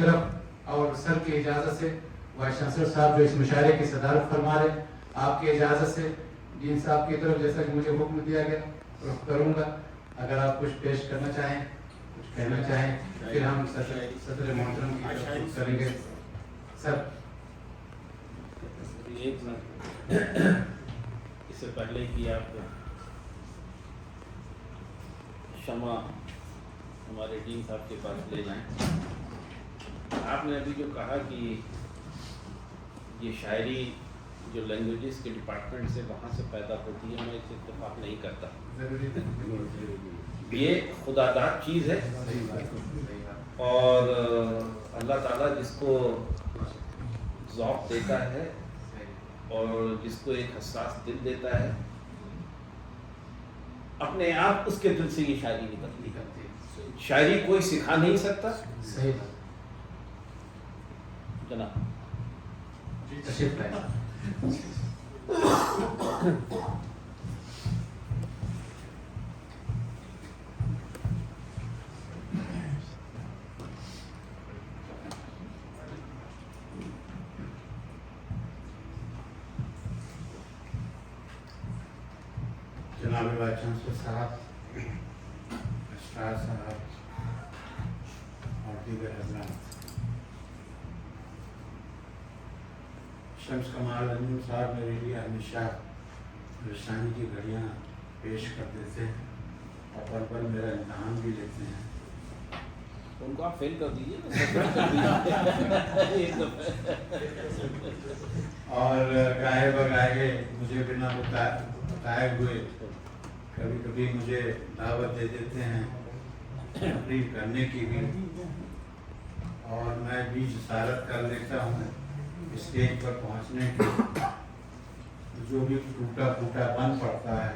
طرف اور سر کی اجازت سے وائس چانسلر صاحب جو اس مشاعرے کی صدارت فرما رہے، آپ کی اجازت سے ڈین صاحب کی طرف جیسا کہ مجھے حکم دیا گیا رخ کروں گا. اگر آپ کچھ پیش کرنا چاہیں، کچھ کہنا چاہیں، پھر ہم صدر محترم کی طرف رخ کریں گے. سر ایک منٹ، اس سے پہلے کہ آپ شمع ہمارے ڈین صاحب کے پاس لے جائیں، آپ نے ابھی جو کہا کہ یہ شاعری جو لینگویجز کے ڈپارٹمنٹ سے وہاں سے پیدا ہوتی ہے، میں اس سے اتفاق نہیں کرتا. یہ خدا داد چیز ہے، اور اللہ تعالیٰ جس کو ذوق دیتا ہے اور جس کو ایک حساس دل دیتا ہے، اپنے آپ اس کے دل سے یہ شاعری نکلتی ہے. شاعری کوئی سکھا نہیں سکتا. صحیح بات جناب تشریف لائیں. جناب وائس چانسلر صاحب، اسٹار صاحب اور دیگر حضرات، شمس کمال انجم صاحب میرے لیے ہمیشہ رشانی کی گھڑیاں پیش کرتے تھے اور پل پل میرا امتحان بھی لیتے ہیں. ان کو آپ فیل کر دیجیے اور گائے بگائے مجھے بنا بتائے ہوئے کبھی کبھی مجھے دعوت دے دیتے ہیں تقریر کرنے کی بھی، اور میں بھی جسارت کر لیتا ہوں اسٹیج پر پہنچنے کی. جو بھی ٹوٹا پھوٹا بن پڑتا ہے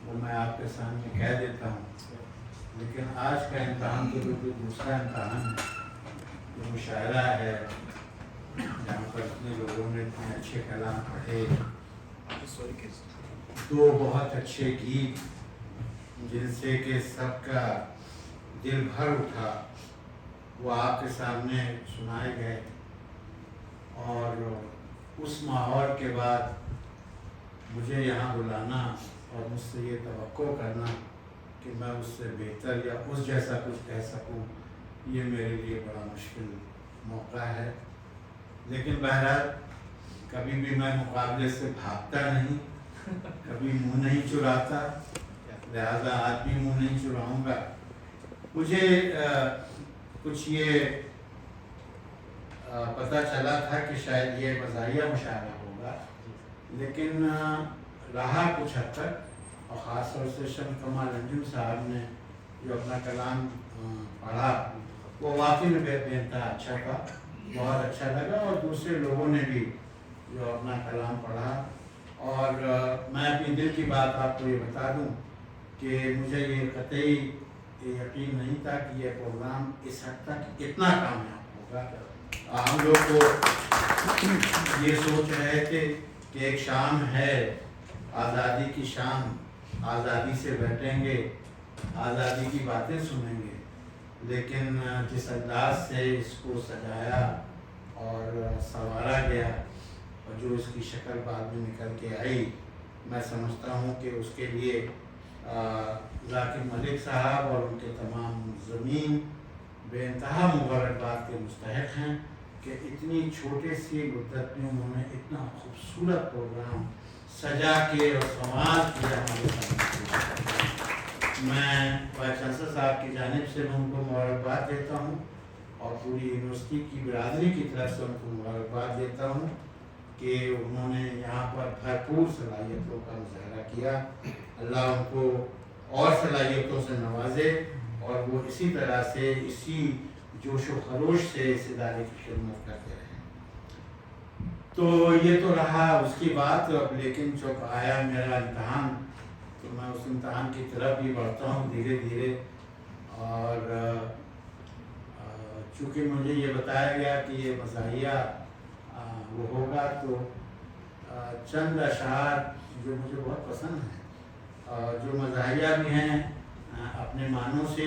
وہ میں آپ کے سامنے کہہ دیتا ہوں. لیکن آج کا امتحان تو بالکل دوسرا امتحان ہے. جو مشاعرہ ہے جہاں پر اتنے لوگوں نے اتنے اچھے کلام پڑھے، دو بہت اچھے گیت جن سے کہ سب کا دل بھر اٹھا، وہ آپ کے سامنے سنائے گئے. اور اس ماحول کے بعد مجھے یہاں بلانا اور مجھ سے یہ توقع کرنا کہ میں اس سے بہتر یا اس جیسا کچھ کہہ سکوں، یہ میرے لیے بڑا مشکل موقع ہے. لیکن بہرحال کبھی بھی میں مقابلے سے بھاگتا نہیں، کبھی منہ نہیں چراتا، لہذا آج بھی منہ نہیں چراؤں گا. مجھے کچھ یہ پتہ چلا تھا کہ شاید یہ مزاحیہ مشاعرہ ہوگا، لیکن رہا کچھ حد تک. اور خاص طور سے شمس کمال انجم صاحب نے جو اپنا کلام پڑھا وہ واقعی میں بے انتہا اچھا تھا، بہت اچھا لگا. اور دوسرے لوگوں نے بھی جو اپنا کلام پڑھا. اور میں اپنی دل کی بات آپ کو یہ بتا دوں کہ مجھے یہ قطعی یقین نہیں تھا کہ یہ پروگرام اس حد تک اتنا کامیاب ہوگا. ہم لوگ کو یہ سوچ رہے تھے کہ ایک شام ہے، آزادی کی شام، آزادی سے بیٹھیں گے، آزادی کی باتیں سنیں گے. لیکن جس انداز سے اس کو سجایا اور سنوارا گیا اور جو اس کی شکل بعد میں نکل کے آئی، میں سمجھتا ہوں کہ اس کے لیے ذاکر ملک صاحب اور ان کے تمام منظمین بے انتہا مبارکباد کے مستحق ہیں کہ اتنی چھوٹے سی مدت میں انہوں نے اتنا خوبصورت پروگرام سجا کے اور سنوار کیا ہمارے سامنے. میں وائس چانسلر صاحب کی جانب سے ان کو مبارکباد دیتا ہوں اور پوری یونیورسٹی کی برادری کی طرف سے ان کو مبارکباد دیتا ہوں کہ انہوں نے یہاں پر بھرپور صلاحیتوں کا مظاہرہ کیا. اللہ ان کو اور صلاحیتوں سے نوازے اور وہ اسی طرح سے اسی جوش و خروش سے اس ادارے کی خدمت کرتے رہیں. تو یہ تو رہا اس کی بات. اب لیکن جب آیا میرا امتحان تو میں اس امتحان کی طرف بھی بڑھتا ہوں دھیرے دھیرے. اور چونکہ مجھے یہ بتایا گیا کہ یہ مزاحیہ وہ ہوگا تو چند اشعار جو مجھے بہت پسند ہیں، جو مزاحیہ بھی ہیں اپنے معنوں سے